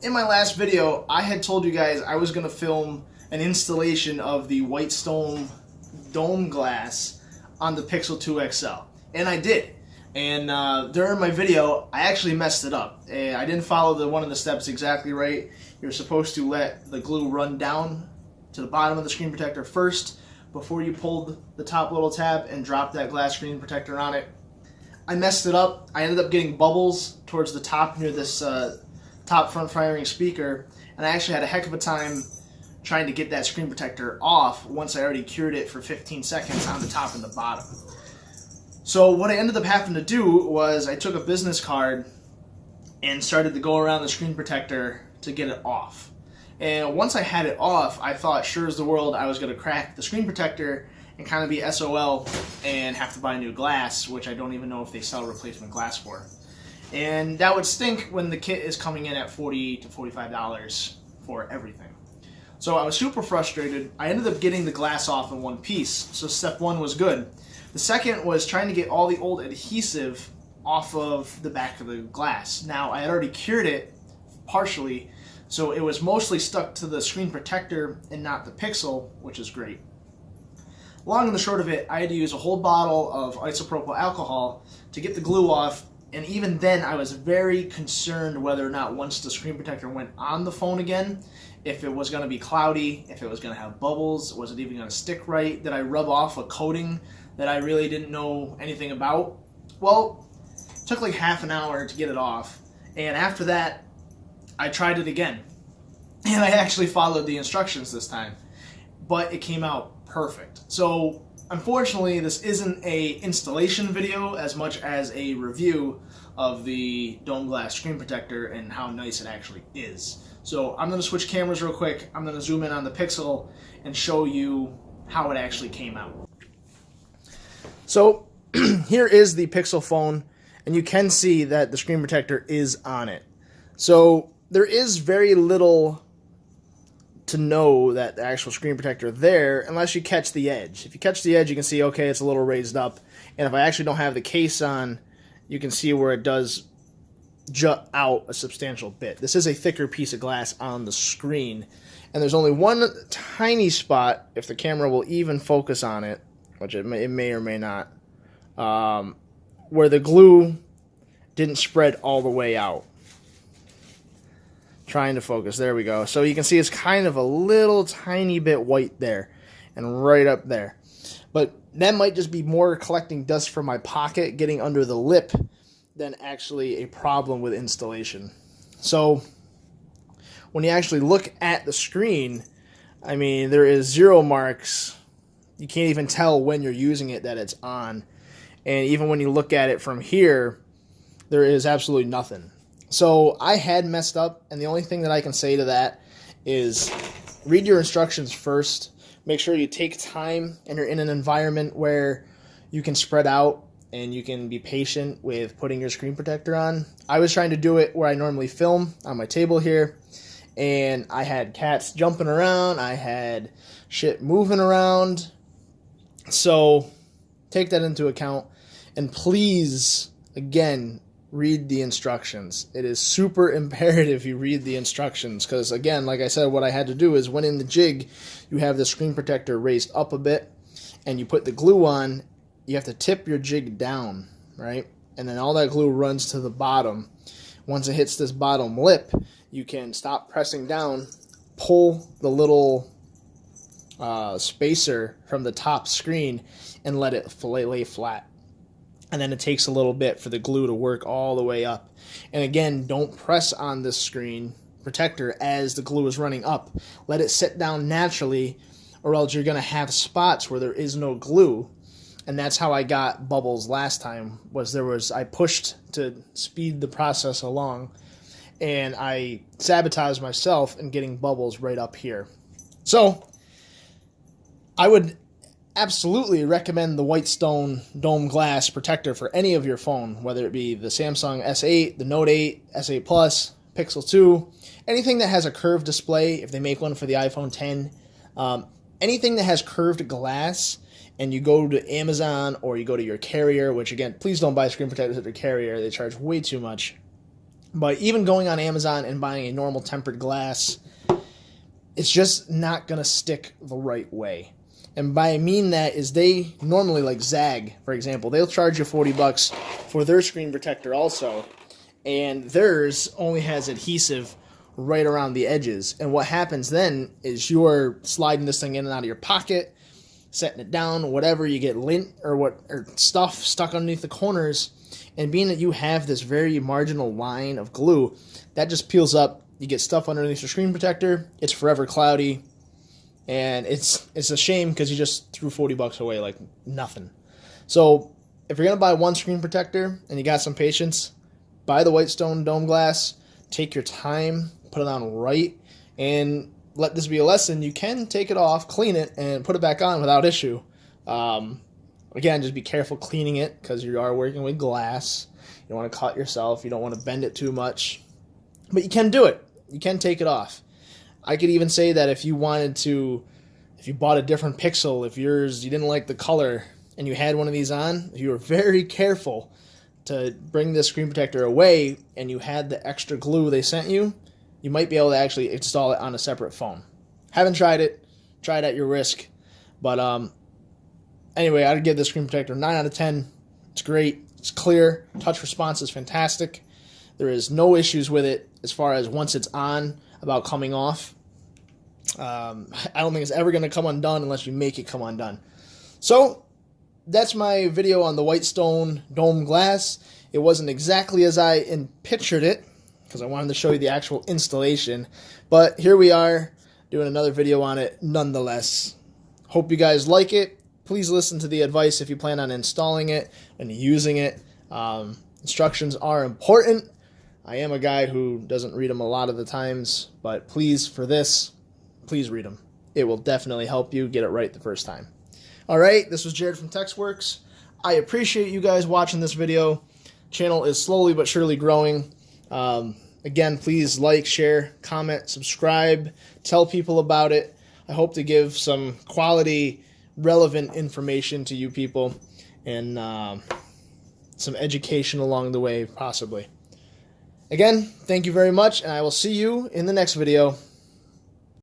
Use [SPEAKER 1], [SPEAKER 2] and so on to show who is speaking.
[SPEAKER 1] In my last video, I had told you guys I was going to film an installation of the Whitestone dome glass on the Pixel 2 XL, and I did. And during my video, I actually messed it up. I didn't follow one of the steps exactly right. You're supposed to let the glue run down to the bottom of the screen protector first before you pulled the top little tab and drop that glass screen protector on it. I messed it up. I ended up getting bubbles towards the top near this top front firing speaker, and I actually had a heck of a time trying to get that screen protector off once I already cured it for 15 seconds on the top and the bottom. So what I ended up having to do was I took a business card and started to go around the screen protector to get it off. And once I had it off, I thought sure as the world I was going to crack the screen protector and kind of be SOL and have to buy new glass, which I don't even know if they sell replacement glass for. And that would stink when the kit is coming in at $40 to $45 for everything. So I was super frustrated. I ended up getting the glass off in one piece, so step one was good. The second was trying to get all the old adhesive off of the back of the glass. Now, I had already cured it partially, so it was mostly stuck to the screen protector and not the Pixel, which is great. Long and the short of it, I had to use a whole bottle of isopropyl alcohol to get the glue off, and even then I was very concerned whether or not once the screen protector went on the phone again, if it was going to be cloudy, if it was going to have bubbles, was it even going to stick right, did I rub off a coating that I really didn't know anything about? Well, it took like half an hour to get it off, and after that I tried it again, and I actually followed the instructions this time, but it came out perfect. So unfortunately, this isn't a installation video as much as a review of the dome glass screen protector and how nice it actually is. So I'm going to switch cameras real quick. I'm going to zoom in on the Pixel and show you how it actually came out. So here is the Pixel phone, and you can see that the screen protector is on it. So there is very little to know that the actual screen protector there unless you catch the edge. If you catch the edge, you can see, okay, it's a little raised up. And if I actually don't have the case on, you can see where it does jut out a substantial bit. This is a thicker piece of glass on the screen. And there's only one tiny spot, if the camera will even focus on it, which it may or may not, where the glue didn't spread all the way out. Trying to focus. There we go. So you can see it's kind of a little tiny bit white there and right up there. But that might just be more collecting dust from my pocket getting under the lip than actually a problem with installation. So when you actually look at the screen, I mean, there is zero marks. You can't even tell when you're using it that it's on. And even when you look at it from here, there is absolutely nothing. So I had messed up, and the only thing that I can say to that is read your instructions first. Make sure you take time and you're in an environment where you can spread out and you can be patient with putting your screen protector on. I was trying to do it where I normally film on my table here, and I had cats jumping around. I had shit moving around. So take that into account, and please, again, read the instructions. It is super imperative you read the instructions because, again, like I said, what I had to do is when in the jig, you have the screen protector raised up a bit and you put the glue on, you have to tip your jig down, right? And then all that glue runs to the bottom. Once it hits this bottom lip, you can stop pressing down, pull the little spacer from the top screen and let it lay flat. And then it takes a little bit for the glue to work all the way up. And again, don't press on this screen protector as the glue is running up. Let it sit down naturally, or else you're going to have spots where there is no glue. And that's how I got bubbles last time, I pushed to speed the process along, and I sabotaged myself in getting bubbles right up here. So I would absolutely recommend the Whitestone dome glass protector for any of your phone, whether it be the Samsung S8, the Note 8, S8 Plus, Pixel 2, anything that has a curved display. If they make one for the iPhone 10, anything that has curved glass, and you go to Amazon or you go to your carrier, which again, please don't buy screen protectors at your carrier. They charge way too much. But even going on Amazon and buying a normal tempered glass, it's just not going to stick the right way. And by I mean that is they normally, like Zag, for example, they'll charge you $40 for their screen protector also. And theirs only has adhesive right around the edges. And what happens then is you're sliding this thing in and out of your pocket, setting it down, whatever, you get lint or stuff stuck underneath the corners. And being that you have this very marginal line of glue, that just peels up. You get stuff underneath your screen protector. It's forever cloudy. And it's a shame because you just threw $40 away like nothing. So if you're going to buy one screen protector and you got some patience, buy the Whitestone dome glass. Take your time, put it on right, and let this be a lesson. You can take it off, clean it, and put it back on without issue. Again, just be careful cleaning it because you are working with glass. You don't want to cut yourself. You don't want to bend it too much. But you can do it. You can take it off. I could even say that if you bought a different Pixel, if you didn't like the color and you had one of these on, if you were very careful to bring this screen protector away and you had the extra glue they sent you, you might be able to actually install it on a separate phone. Haven't tried it. Try it at your risk. But anyway, I'd give this screen protector 9 out of 10. It's great. It's clear. Touch response is fantastic. There is no issues with it as far as once it's on about coming off. I don't think it's ever going to come undone unless you make it come undone. So that's my video on the Whitestone dome glass. It wasn't exactly as I pictured it because I wanted to show you the actual installation. But here we are doing another video on it nonetheless. Hope you guys like it. Please listen to the advice if you plan on installing it and using it. Instructions are important. I am a guy who doesn't read them a lot of the times, but please, for this, please read them. It will definitely help you get it right the first time. All right, this was Jared from TexWorks. I appreciate you guys watching this video. Channel is slowly but surely growing. Again, please like, share, comment, subscribe, tell people about it. I hope to give some quality, relevant information to you people and some education along the way, possibly. Again, thank you very much, and I will see you in the next video.